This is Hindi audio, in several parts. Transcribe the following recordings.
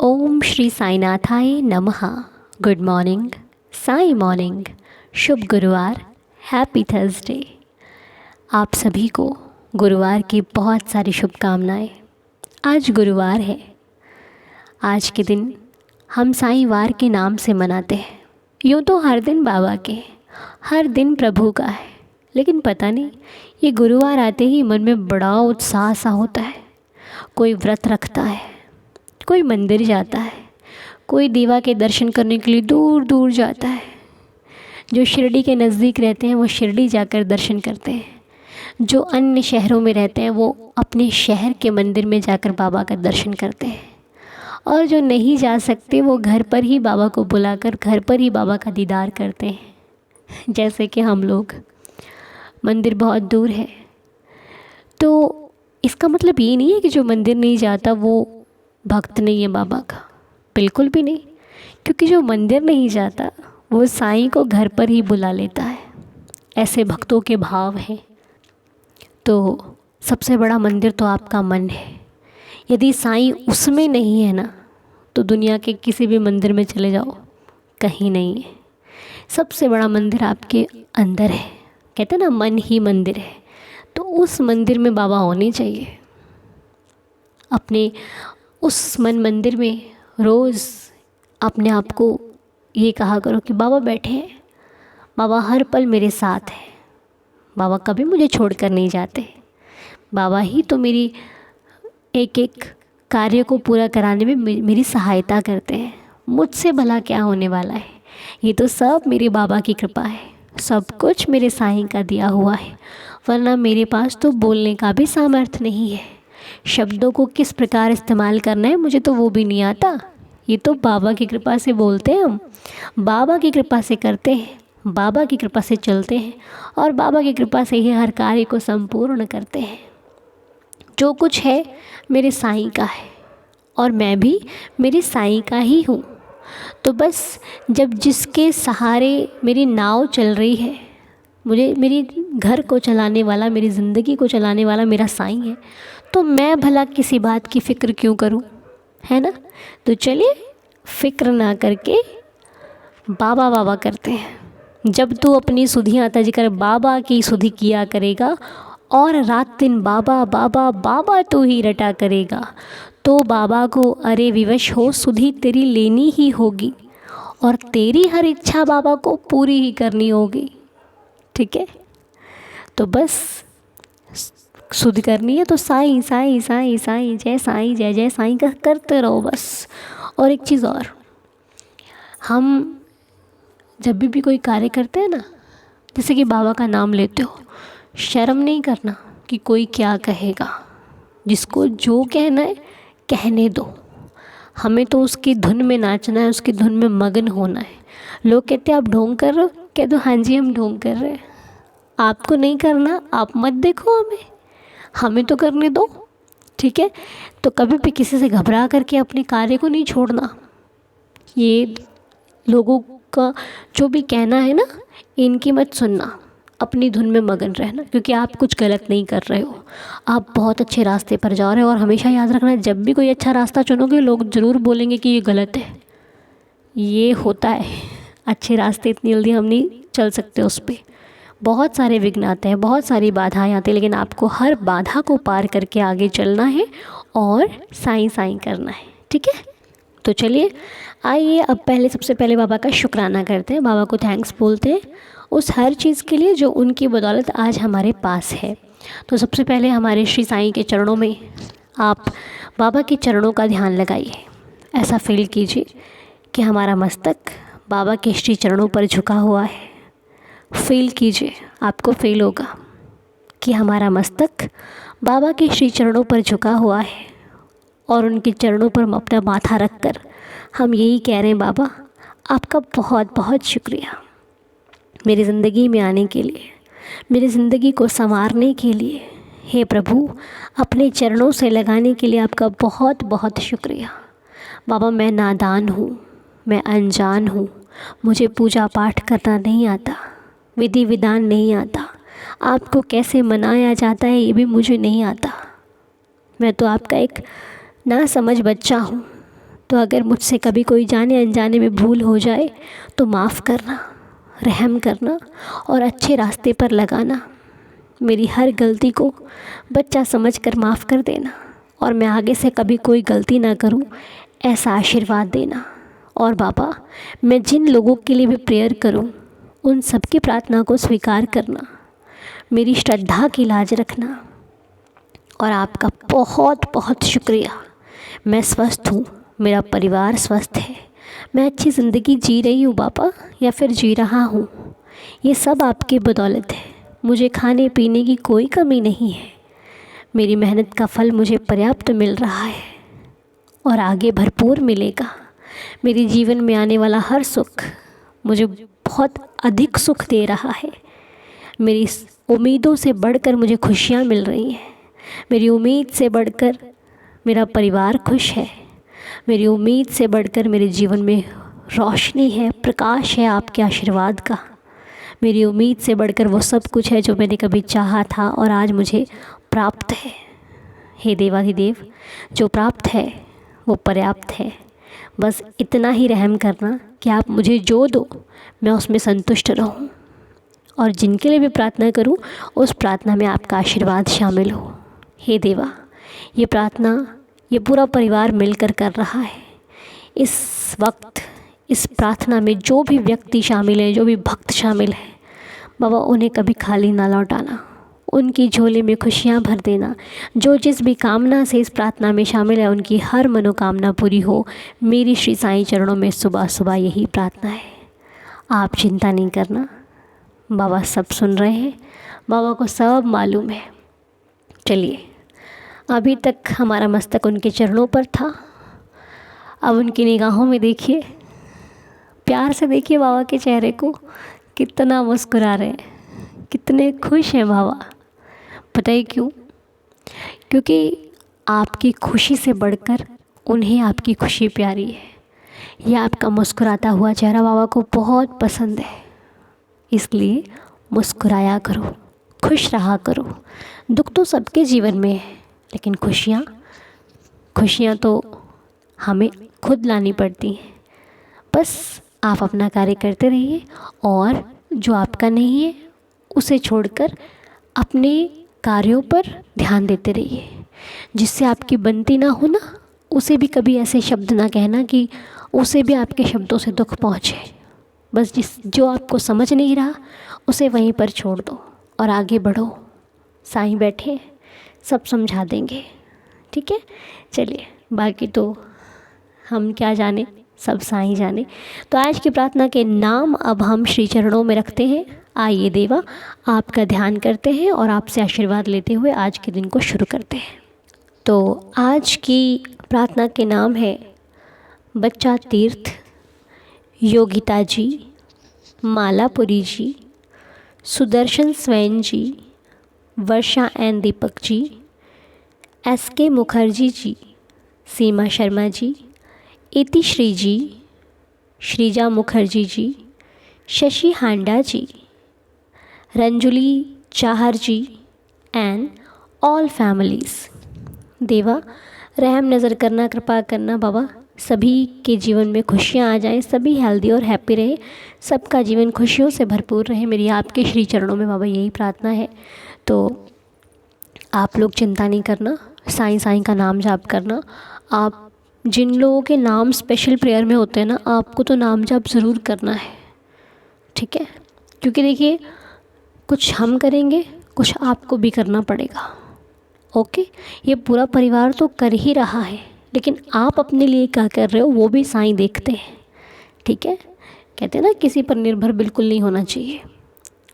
ओम श्री साईनाथाय नमः। गुड मॉर्निंग, साई मॉर्निंग, शुभ गुरुवार, हैप्पी थर्सडे। आप सभी को गुरुवार की बहुत सारी शुभकामनाएं। आज गुरुवार है। आज के दिन हम साईं वार के नाम से मनाते हैं। यूँ तो हर दिन बाबा के, हर दिन प्रभु का है, लेकिन पता नहीं ये गुरुवार आते ही मन में बड़ा उत्साह सा होता है। कोई व्रत रखता है, कोई मंदिर जाता है, कोई देवा के दर्शन करने के लिए दूर दूर जाता है। जो शिरडी के नज़दीक रहते हैं वो शिरडी जाकर दर्शन करते हैं। जो अन्य शहरों में रहते हैं वो अपने शहर के मंदिर में जाकर बाबा का दर्शन करते हैं। और जो नहीं जा सकते वो घर पर ही बाबा को बुलाकर घर पर ही बाबा का दीदार करते हैं। जैसे कि हम लोग, मंदिर बहुत दूर है तो इसका मतलब ये नहीं है कि जो मंदिर नहीं जाता वो भक्त नहीं है बाबा का, बिल्कुल भी नहीं। क्योंकि जो मंदिर नहीं जाता वो साईं को घर पर ही बुला लेता है। ऐसे भक्तों के भाव हैं। तो सबसे बड़ा मंदिर तो आपका मन है। यदि साईं उसमें नहीं है ना, तो दुनिया के किसी भी मंदिर में चले जाओ, कहीं नहीं है। सबसे बड़ा मंदिर आपके अंदर है। कहते हैं ना, मन ही मंदिर है। तो उस मंदिर में बाबा होने चाहिए। अपने उस मन मंदिर में रोज़ अपने आप को ये कहा करो कि बाबा बैठे हैं, बाबा हर पल मेरे साथ है, बाबा कभी मुझे छोड़कर नहीं जाते, बाबा ही तो मेरी एक एक कार्य को पूरा कराने में मेरी सहायता करते हैं। मुझसे भला क्या होने वाला है, ये तो सब मेरे बाबा की कृपा है, सब कुछ मेरे साईं का दिया हुआ है। वरना मेरे पास तो बोलने का भी सामर्थ्य नहीं है। शब्दों को किस प्रकार इस्तेमाल करना है मुझे तो वो भी नहीं आता। ये तो बाबा की कृपा से बोलते हैं हम, बाबा की कृपा से करते हैं, बाबा की कृपा से चलते हैं और बाबा की कृपा से ही हर कार्य को संपूर्ण करते हैं। जो कुछ है मेरे साईं का है और मैं भी मेरे साईं का ही हूँ। तो बस जब जिसके सहारे मेरी नाव चल रही है, मुझे मेरी घर को चलाने वाला, मेरी ज़िंदगी को चलाने वाला मेरा साईं है, तो मैं भला किसी बात की फ़िक्र क्यों करूं, है ना। तो चलिए फ़िक्र ना करके बाबा बाबा करते हैं। जब तू अपनी सुधियाँ तज कर बाबा की सुधि किया करेगा और रात दिन बाबा बाबा बाबा तू ही रटा करेगा, तो बाबा को अरे विवश हो सुधि तेरी लेनी ही होगी और तेरी हर इच्छा बाबा को पूरी ही करनी होगी। ठीक है, तो बस सुध करनी है तो साईं साईं साईं साईं जय साईं जय जय साईं का करते रहो बस। और एक चीज़ और, हम जब भी कोई कार्य करते हैं ना, जैसे कि बाबा का नाम लेते हो, शर्म नहीं करना कि कोई क्या कहेगा। जिसको जो कहना है कहने दो। हमें तो उसकी धुन में नाचना है, उसकी धुन में मगन होना है। लोग कहते हैं आप ढोंग कर रहे हो, कह दो हाँ जी हम ढोंग कर रहे हैं। आपको नहीं करना, आप मत देखो, हमें तो करने दो। ठीक है, तो कभी भी किसी से घबरा करके अपने कार्य को नहीं छोड़ना। ये लोगों का जो भी कहना है ना, इनकी मत सुनना, अपनी धुन में मगन रहना। क्योंकि आप कुछ गलत नहीं कर रहे हो, आप बहुत अच्छे रास्ते पर जा रहे हो। और हमेशा याद रखना, जब भी कोई अच्छा रास्ता चुनोगे लोग ज़रूर बोलेंगे कि ये गलत है। ये होता है, अच्छे रास्ते इतनी जल्दी हम नहीं चल सकते, उस पर बहुत सारे विघ्न आते हैं, बहुत सारी बाधाएं आती हैं, लेकिन आपको हर बाधा को पार करके आगे चलना है और साईं साईं करना है। ठीक है, तो चलिए आइए अब सबसे पहले बाबा का शुक्राना करते हैं, बाबा को थैंक्स बोलते हैं उस हर चीज़ के लिए जो उनकी बदौलत आज हमारे पास है। तो सबसे पहले हमारे श्री साईं के चरणों में आप बाबा के चरणों का ध्यान लगाइए। ऐसा फील कीजिए कि हमारा मस्तक बाबा के श्री चरणों पर झुका हुआ है। फील कीजिए, आपको फील होगा कि हमारा मस्तक बाबा के श्री चरणों पर झुका हुआ है और उनके चरणों पर अपना माथा रख कर हम यही कह रहे हैं, बाबा आपका बहुत बहुत शुक्रिया मेरी ज़िंदगी में आने के लिए, मेरी ज़िंदगी को संवारने के लिए। हे प्रभु, अपने चरणों से लगाने के लिए आपका बहुत बहुत शुक्रिया। बाबा मैं नादान हूँ, मैं अनजान हूँ, मुझे पूजा पाठ करना नहीं आता, विधि विधान नहीं आता, आपको कैसे मनाया जाता है ये भी मुझे नहीं आता। मैं तो आपका एक ना समझ बच्चा हूँ। तो अगर मुझसे कभी कोई जाने अनजाने में भूल हो जाए तो माफ़ करना, रहम करना और अच्छे रास्ते पर लगाना। मेरी हर गलती को बच्चा समझकर माफ़ कर देना और मैं आगे से कभी कोई गलती ना करूं, ऐसा आशीर्वाद देना। और बाबा, मैं जिन लोगों के लिए भी प्रेयर करूं, उन सबकी प्रार्थना को स्वीकार करना, मेरी श्रद्धा की लाज रखना। और आपका बहुत बहुत शुक्रिया। मैं स्वस्थ हूँ, मेरा परिवार स्वस्थ है, मैं अच्छी ज़िंदगी जी रही हूँ बाबा, या फिर जी रहा हूँ। ये सब आपकी बदौलत है। मुझे खाने पीने की कोई कमी नहीं है। मेरी मेहनत का फल मुझे पर्याप्त मिल रहा है और आगे भरपूर मिलेगा। मेरे जीवन में आने वाला हर सुख मुझे बहुत अधिक सुख दे रहा है। मेरी उम्मीदों से बढ़कर मुझे खुशियाँ मिल रही हैं। मेरी उम्मीद से बढ़कर मेरा परिवार खुश है। मेरी उम्मीद से बढ़कर मेरे जीवन में रोशनी है, प्रकाश है आपके आशीर्वाद का। मेरी उम्मीद से बढ़कर वो सब कुछ है जो मैंने कभी चाहा था और आज मुझे प्राप्त है। हे देवाधिदेव, जो प्राप्त है वो पर्याप्त है। बस इतना ही रहम करना कि आप मुझे जो दो मैं उसमें संतुष्ट रहूं, और जिनके लिए भी प्रार्थना करूं उस प्रार्थना में आपका आशीर्वाद शामिल हो। हे देवा, ये प्रार्थना ये पूरा परिवार मिलकर कर रहा है। इस वक्त इस प्रार्थना में जो भी व्यक्ति शामिल है, जो भी भक्त शामिल है, बाबा उन्हें कभी खाली ना लौटाना, उनकी झोली में खुशियाँ भर देना। जो जिस भी कामना से इस प्रार्थना में शामिल है उनकी हर मनोकामना पूरी हो। मेरी श्री साईं चरणों में सुबह सुबह यही प्रार्थना है। आप चिंता नहीं करना, बाबा सब सुन रहे हैं, बाबा को सब मालूम है। चलिए, अभी तक हमारा मस्तक उनके चरणों पर था, अब उनकी निगाहों में देखिए, प्यार से देखिए बाबा के चेहरे को, कितना मुस्कुरा रहे हैं, कितने खुश हैं बाबा। पता है क्यों? क्योंकि आपकी खुशी से बढ़कर उन्हें आपकी खुशी प्यारी है। यह आपका मुस्कुराता हुआ चेहरा बाबा को बहुत पसंद है, इसलिए मुस्कुराया करो, खुश रहा करो। दुख तो सबके जीवन में है, लेकिन खुशियाँ तो हमें खुद लानी पड़ती हैं। बस आप अपना कार्य करते रहिए और जो आपका नहीं है उसे छोड़कर अपने कार्यों पर ध्यान देते रहिए। जिससे आपकी बनती ना हो ना, उसे भी कभी ऐसे शब्द ना कहना कि उसे भी आपके शब्दों से दुख पहुँचे। बस जो आपको समझ नहीं रहा उसे वहीं पर छोड़ दो और आगे बढ़ो। साईं बैठे, सब समझा देंगे, ठीक है। चलिए, बाकी तो हम क्या जाने, सब साईं जाने। तो आज की प्रार्थना के नाम अब हम श्री चरणों में रखते हैं। आइए देवा, आपका ध्यान करते हैं और आपसे आशीर्वाद लेते हुए आज के दिन को शुरू करते हैं। तो आज की प्रार्थना के नाम है बच्चा तीर्थ, योगिता जी, मालापुरी ji, Sudarshan Swayam ji, Varsha N Deepak ji, SK Mukherjee ji, Seema Sharma ji, Itishree ji, Shreeja Mukherjee ji, Shashi Handa ji, Ranjuli Chahar ji and all families. देवा, रहम नज़र करना, कृपा करना बाबा, सभी के जीवन में खुशियाँ आ जाएं, सभी हेल्दी और हैप्पी रहे, सबका जीवन खुशियों से भरपूर रहे। मेरी आपके श्री चरणों में बाबा यही प्रार्थना है। तो आप लोग चिंता नहीं करना, साईं साईं का नाम जाप करना। आप जिन लोगों के नाम स्पेशल प्रेयर में होते हैं ना, आपको तो नाम जाप ज़रूर करना है, ठीक है। क्योंकि देखिए, कुछ हम करेंगे, कुछ आपको भी करना पड़ेगा, ओके। ये पूरा परिवार तो कर ही रहा है, लेकिन आप अपने लिए क्या कर रहे हो वो भी साईं देखते हैं, ठीक है। कहते हैं ना, किसी पर निर्भर बिल्कुल नहीं होना चाहिए।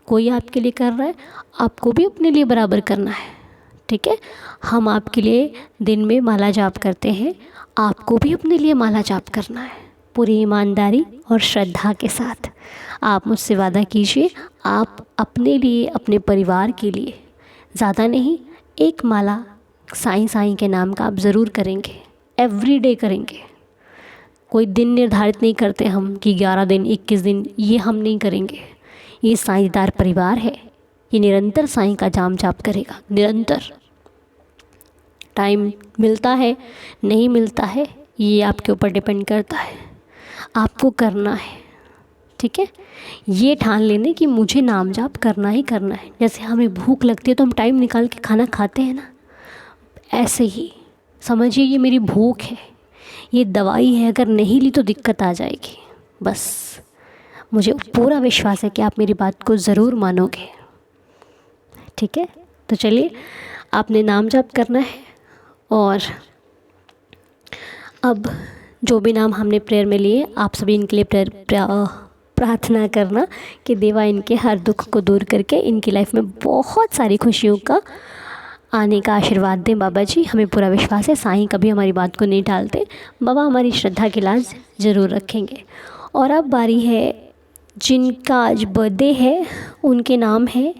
कोई आपके लिए कर रहा है, आपको भी अपने लिए बराबर करना है, ठीक है। हम आपके लिए दिन में माला जाप करते हैं, आपको भी अपने लिए माला जाप करना है, पूरी ईमानदारी और श्रद्धा के साथ। आप मुझसे वादा कीजिए, आप अपने लिए, अपने परिवार के लिए ज़्यादा नहीं, एक माला साईं साईं के नाम का आप ज़रूर करेंगे, एवरीडे करेंगे। कोई दिन निर्धारित नहीं करते हम कि 11 दिन, 21 दिन, ये हम नहीं करेंगे। ये साईंदार परिवार है, ये निरंतर साईं का जाम जाप करेगा, निरंतर। टाइम मिलता है, नहीं मिलता है, ये आपके ऊपर डिपेंड करता है, आपको करना है। ठीक है, ये ठान लेने कि मुझे नाम जाप करना ही करना है। जैसे हमें भूख लगती है तो हम टाइम निकाल के खाना खाते हैं ना, ऐसे ही समझिए ये मेरी भूख है, ये दवाई है, अगर नहीं ली तो दिक्कत आ जाएगी। बस मुझे पूरा विश्वास है कि आप मेरी बात को ज़रूर मानोगे। ठीक है, तो चलिए आपने नाम जाप करना है। और अब जो भी नाम हमने प्रेयर में लिए, आप सभी इनके लिए प्रार्थना करना कि देवा इनके हर दुख को दूर करके इनकी लाइफ में बहुत सारी खुशियों का आने का आशीर्वाद दें। बाबा जी, हमें पूरा विश्वास है साईं कभी हमारी बात को नहीं टालते। बाबा हमारी श्रद्धा की लाज ज़रूर रखेंगे। और अब बारी है जिनका आज बर्थडे है, उनके नाम है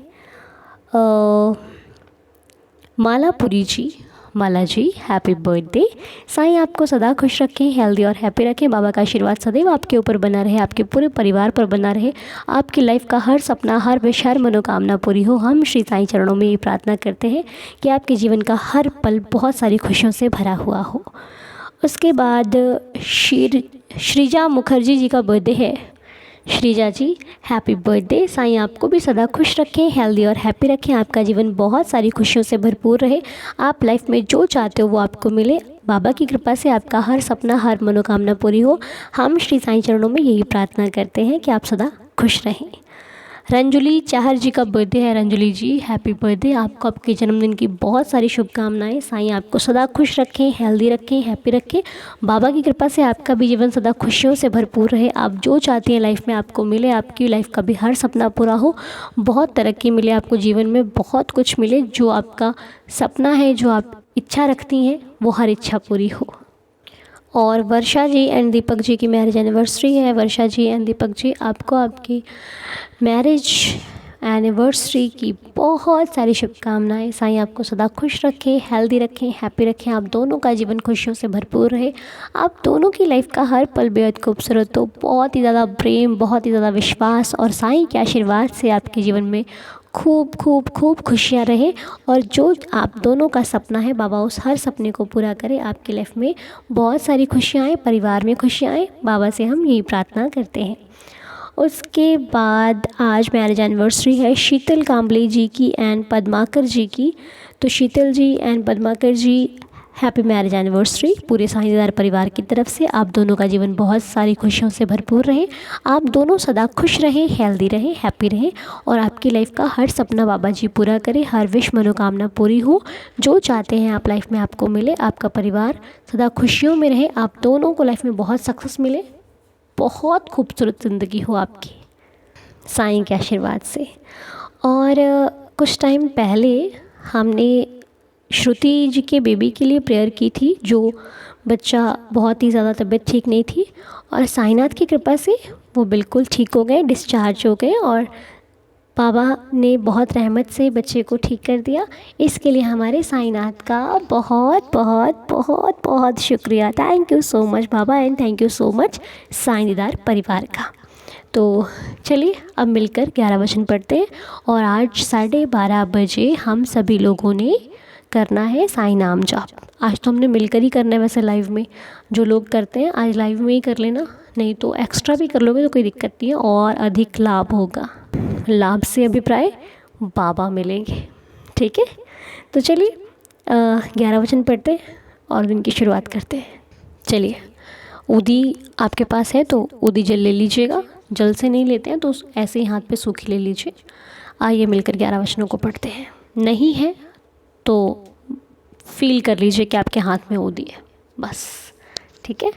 मालापुरी जी। माला जी, हैप्पी बर्थडे। साईं आपको सदा खुश रखें, हेल्दी और हैप्पी रखें। बाबा का आशीर्वाद सदैव आपके ऊपर बना रहे, आपके पूरे परिवार पर बना रहे। आपकी लाइफ का हर सपना, हर विश, हर मनोकामना पूरी हो। हम श्री साईं चरणों में ये प्रार्थना करते हैं कि आपके जीवन का हर पल बहुत सारी खुशियों से भरा हुआ हो। उसके बाद श्रीजा मुखर्जी जी का बर्थडे है। श्रीजा जी, हैप्पी बर्थडे। साईं आपको भी सदा खुश रखें, हेल्दी और हैप्पी रखें। आपका जीवन बहुत सारी खुशियों से भरपूर रहे। आप लाइफ में जो चाहते हो वो आपको मिले। बाबा की कृपा से आपका हर सपना, हर मनोकामना पूरी हो। हम श्री साईं चरणों में यही प्रार्थना करते हैं कि आप सदा खुश रहें। रंजुली चाहर जी का बर्थडे है। रंजुली जी, हैप्पी बर्थडे। आपको आपके जन्मदिन की बहुत सारी शुभकामनाएं। साईं आपको सदा खुश रखें, हेल्दी रखें, हैप्पी रखें। बाबा की कृपा से आपका भी जीवन सदा खुशियों से भरपूर रहे। आप जो चाहती हैं लाइफ में आपको मिले। आपकी लाइफ का भी हर सपना पूरा हो। बहुत तरक्की मिले आपको जीवन में, बहुत कुछ मिले। जो आपका सपना है, जो आप इच्छा रखती हैं, वो हर इच्छा पूरी हो। और वर्षा जी एंड दीपक जी की मैरिज एनिवर्सरी है। वर्षा जी एंड दीपक जी, आपको आपकी मैरिज एनिवर्सरी की बहुत सारी शुभकामनाएं। साईं आपको सदा खुश रखें, हेल्दी रखें, हैप्पी रखें। आप दोनों का जीवन खुशियों से भरपूर रहे। आप दोनों की लाइफ का हर पल बेहद खूबसूरत हो। बहुत ही ज़्यादा प्रेम, बहुत ही ज़्यादा विश्वास और साईं के आशीर्वाद से आपके जीवन में खूब खूब खूब खुशियाँ रहे। और जो आप दोनों का सपना है, बाबा उस हर सपने को पूरा करे। आपकी लाइफ में बहुत सारी खुशियाँ आए, परिवार में खुशियाँ आए। बाबा से हम यही प्रार्थना करते हैं। उसके बाद आज मैरिज एनिवर्सरी है शीतल कांबले जी की एंड पद्माकर जी की। तो Sheetal ji and Padmakar ji, happy marriage anniversary पूरे साईंदार परिवार की तरफ से। आप दोनों का जीवन बहुत सारी खुशियों से भरपूर रहे। आप दोनों सदा खुश रहें, हेल्दी रहें, हैप्पी रहें। और आपकी लाइफ का हर सपना बाबा जी पूरा करें, हर विश मनोकामना पूरी हो। जो चाहते हैं आप लाइफ में आपको मिले। आपका परिवार सदा खुशियों में रहे। आप दोनों को लाइफ में बहुत सक्सेस मिले। बहुत खूबसूरत ज़िंदगी हो आपकी साईं के आशीर्वाद से। और कुछ टाइम पहले हमने श्रुति जी के बेबी के लिए प्रेयर की थी। जो बच्चा बहुत ही ज़्यादा तबीयत ठीक नहीं थी और साईनाथ की कृपा से वो बिल्कुल ठीक हो गए, डिस्चार्ज हो गए। और बाबा ने बहुत रहमत से बच्चे को ठीक कर दिया। इसके लिए हमारे साईनाथ का बहुत बहुत बहुत बहुत शुक्रिया। थैंक यू सो मच बाबा and thank you so much Sai Didar परिवार का। तो चलिए अब मिलकर 11 वचन पढ़ते हैं। और आज 12:30 बजे हम सभी लोगों ने करना है साईं नाम जाप। आज तो हमने मिलकर ही करना है। वैसे लाइव में जो लोग करते हैं आज लाइव में ही कर लेना, नहीं तो एक्स्ट्रा भी कर लोगे तो कोई दिक्कत नहीं है और अधिक लाभ होगा। लाभ से अभिप्राय बाबा मिलेंगे। ठीक है, तो चलिए 11 वचन पढ़ते हैं और दिन की शुरुआत करते हैं। चलिए, उदी आपके पास है तो उदी जल ले लीजिएगा। जल से नहीं लेते हैं तो ऐसे ही हाथ पे सूखी ले लीजिए। आइए मिलकर 11 वचनों को पढ़ते हैं। नहीं है तो फील कर लीजिए कि आपके हाथ में उदी है, बस। ठीक है।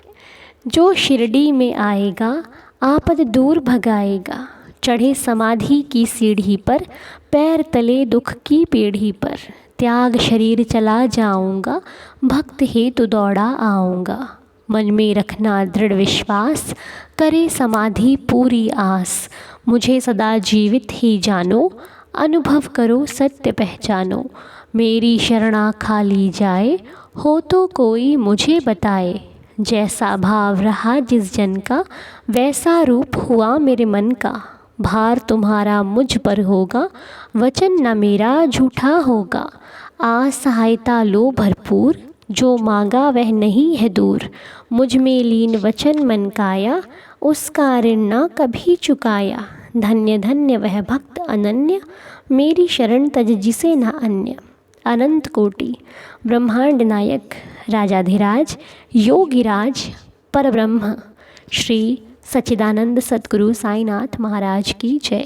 जो शिरडी में आएगा आपद दूर भगाएगा। चढ़े समाधि की सीढ़ी पर, पैर तले दुख की पीढ़ी पर। त्याग शरीर चला जाऊंगा, भक्त हेतु दौड़ा आऊँगा। मन में रखना दृढ़ विश्वास, करे समाधि पूरी आस। मुझे सदा जीवित ही जानो, अनुभव करो सत्य पहचानो। मेरी शरणा खाली जाए, हो तो कोई मुझे बताए। जैसा भाव रहा जिस जन का, वैसा रूप हुआ मेरे मन का। भार तुम्हारा मुझ पर होगा, वचन न मेरा झूठा होगा। आ सहायता लो भरपूर, जो मांगा वह नहीं है दूर, मुझ में लीन वचन मन काया, उसका ऋण ना कभी चुकाया। धन्य धन्य वह भक्त अनन्य, मेरी शरण तज जिसे न अन्य। अनंत कोटि ब्रह्मांड नायक राजाधिराज योगिराज परब्रह्म श्री सच्चिदानंद सद्गुरु साईनाथ महाराज की जय।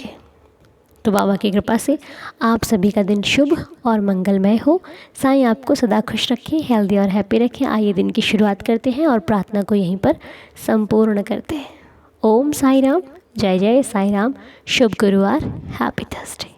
तो बाबा की कृपा से आप सभी का दिन शुभ और मंगलमय हो। साईं आपको सदा खुश रखें, हेल्दी और हैप्पी रखें। आइए दिन की शुरुआत करते हैं और प्रार्थना को यहीं पर संपूर्ण करते हैं। ओम साई राम, जय जय साई राम। शुभ गुरुवार, हैप्पी थर्सडे।